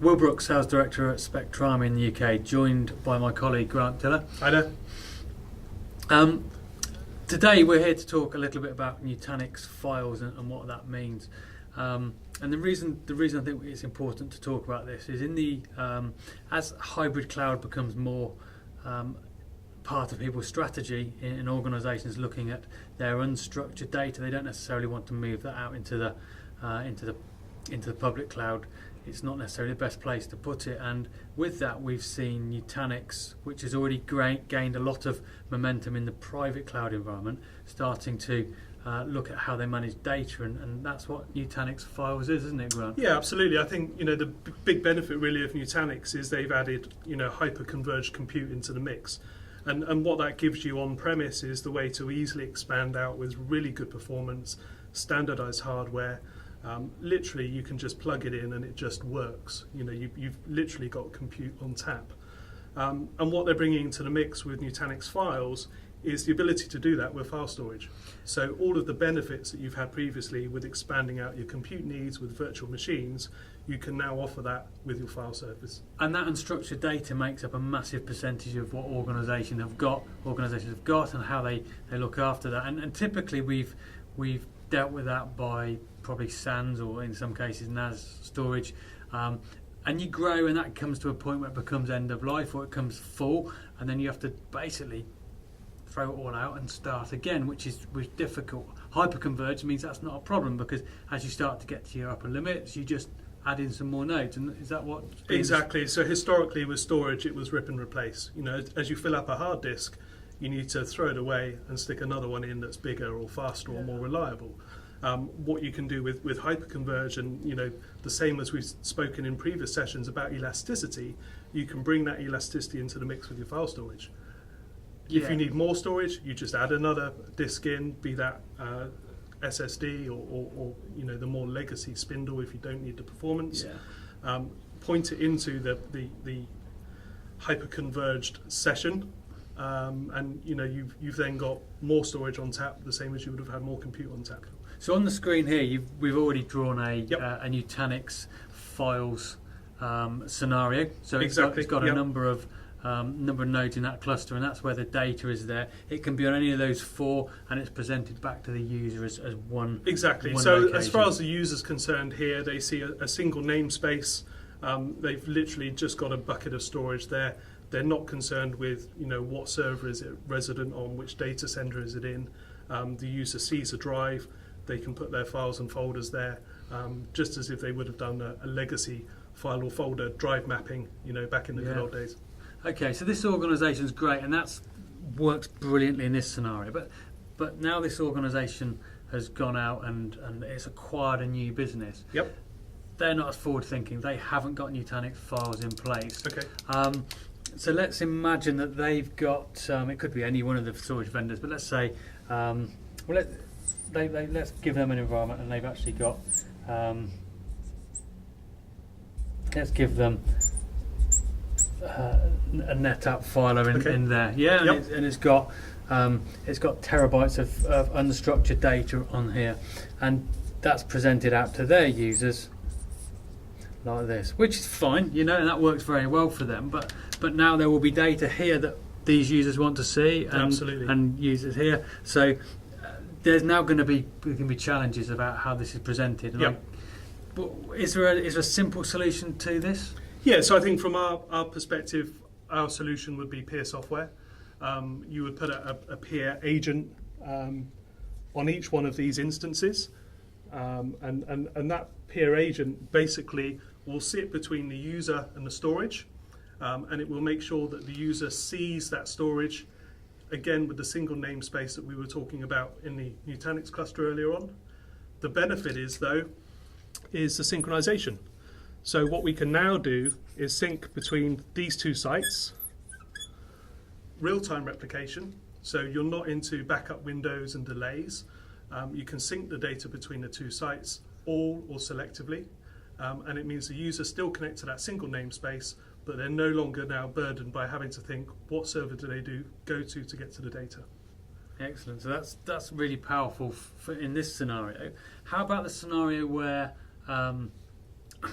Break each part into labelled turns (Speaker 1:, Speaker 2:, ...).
Speaker 1: Will Brooks, Sales Director at Spectrami in the UK, joined by my colleague Grant Tiller.
Speaker 2: Hi there.
Speaker 1: Today we're here to talk a little bit about Nutanix Files and what that means. And the reason I think it's important to talk about this is in the as hybrid cloud becomes more part of people's strategy in organisations looking at their unstructured data, they don't necessarily want to move that out into the public cloud. It's not necessarily the best place to put it, and with that we've seen Nutanix, which has already gained a lot of momentum in the private cloud environment, starting to look at how they manage data, and that's what Nutanix Files is, isn't it, Grant?
Speaker 2: Yeah, absolutely. I think the big benefit really of Nutanix is they've added hyper-converged compute into the mix, and what that gives you on premise is the way to easily expand out with really good performance, standardized hardware. Literally, you can just plug it in and it just works. You've literally got compute on tap. And what they're bringing into the mix with Nutanix Files is the ability to do that with file storage. So all of the benefits that you've had previously with expanding out your compute needs with virtual machines, you can now offer that with your file service.
Speaker 1: And that unstructured data makes up a massive percentage of what organisations have got and how they look after that. And typically we've dealt with that by probably SANs or in some cases NAS storage, and you grow and that comes to a point where it becomes end of life or it comes full, and then you have to basically throw it all out and start again, which is difficult. Hyperconverged means that's not a problem, because as you start to get to your upper limits, you just add in some more nodes. And is that what?
Speaker 2: Exactly. So historically with storage it was rip and replace. As you fill up a hard disk, you need to throw it away and stick another one in that's bigger or faster or more reliable. What you can do with hyperconverge, and the same as we've spoken in previous sessions about elasticity, you can bring that elasticity into the mix with your file storage. If you need more storage, you just add another disk in, be that SSD or the more legacy spindle if you don't need the performance. Point it into the hyperconverged session. And you've then got more storage on tap, the same as you would have had more compute on tap.
Speaker 1: So on the screen here, we've already drawn a Nutanix Files scenario. So it's got a number of nodes in that cluster, and that's where the data is there. It can be on any of those four, and it's presented back to the user as one.
Speaker 2: Exactly.
Speaker 1: One
Speaker 2: so
Speaker 1: location.
Speaker 2: As far as the user's concerned here, they see a single namespace. They've literally just got a bucket of storage there. They're not concerned with what server is it resident on, which data center is it in. The user sees a drive, they can put their files and folders there, just as if they would have done a legacy file or folder drive mapping, back in the good old days.
Speaker 1: Okay, so this organisation's great, and that's works brilliantly in this scenario. But now this organisation has gone out and it's acquired a new business.
Speaker 2: Yep.
Speaker 1: They're not as forward thinking. They haven't got Nutanix Files in place.
Speaker 2: Okay.
Speaker 1: So let's imagine that they've got, it could be any one of the storage vendors, but let's say, let's give them an environment, and they've actually got, let's give them a NetApp filer in there. Yeah,
Speaker 2: Yep.
Speaker 1: and it's got terabytes of unstructured data on here, and that's presented out to their users like this, which is fine, and that works very well for them. But now there will be data here that these users want to see, and users here. So there's now going to be challenges about how this is presented. But is there a simple solution to this?
Speaker 2: Yeah. So I think from our perspective, our solution would be peer software. You would put a peer agent on each one of these instances, and that peer agent basically will sit between the user and the storage, and it will make sure that the user sees that storage, again with the single namespace that we were talking about in the Nutanix cluster earlier on. The benefit is the synchronization. So what we can now do is sync between these two sites, real-time replication, so you're not into backup windows and delays. You can sync the data between the two sites, all or selectively. And it means the users still connect to that single namespace, but they're no longer now burdened by having to think, what server do they go to get to the data?
Speaker 1: Excellent. So that's really powerful in this scenario. How about the scenario where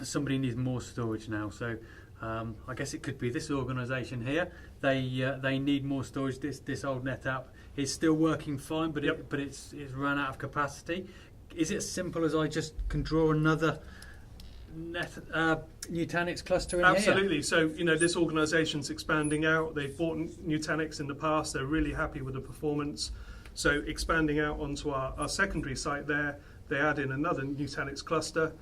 Speaker 1: somebody needs more storage now. So I guess it could be this organisation here. They need more storage. This old NetApp is still working fine, but it's run out of capacity. Is it as simple as I just can draw another Nutanix cluster in here?
Speaker 2: Absolutely. So, this organisation's expanding out. They've bought Nutanix in the past. They're really happy with the performance. So expanding out onto our secondary site there, they add in another Nutanix cluster.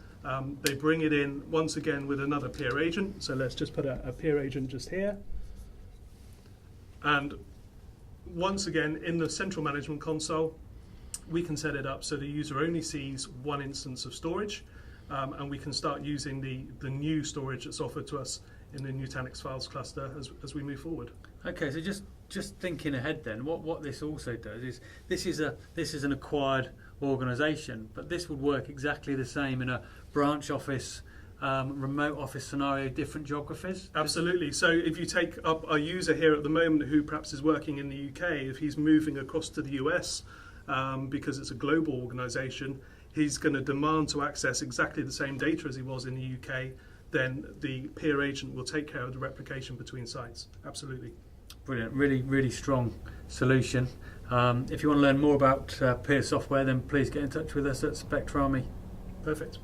Speaker 2: They bring it in once again with another peer agent. So let's just put a peer agent just here. And once again, in the central management console, we can set it up so the user only sees one instance of storage, and we can start using the new storage that's offered to us in the Nutanix Files cluster as we move forward.
Speaker 1: Okay, so just thinking ahead then, what this also does is this is an acquired organisation, but this would work exactly the same in a branch office, remote office scenario, different geographies?
Speaker 2: Absolutely. So if you take up a user here at the moment who perhaps is working in the UK, if he's moving across to the US, because it's a global organisation, he's going to demand to access exactly the same data as he was in the UK, then the peer agent will take care of the replication between sites. Absolutely.
Speaker 1: Brilliant. Really, really strong solution. If you want to learn more about peer software, then please get in touch with us at Spectrami.
Speaker 2: Perfect.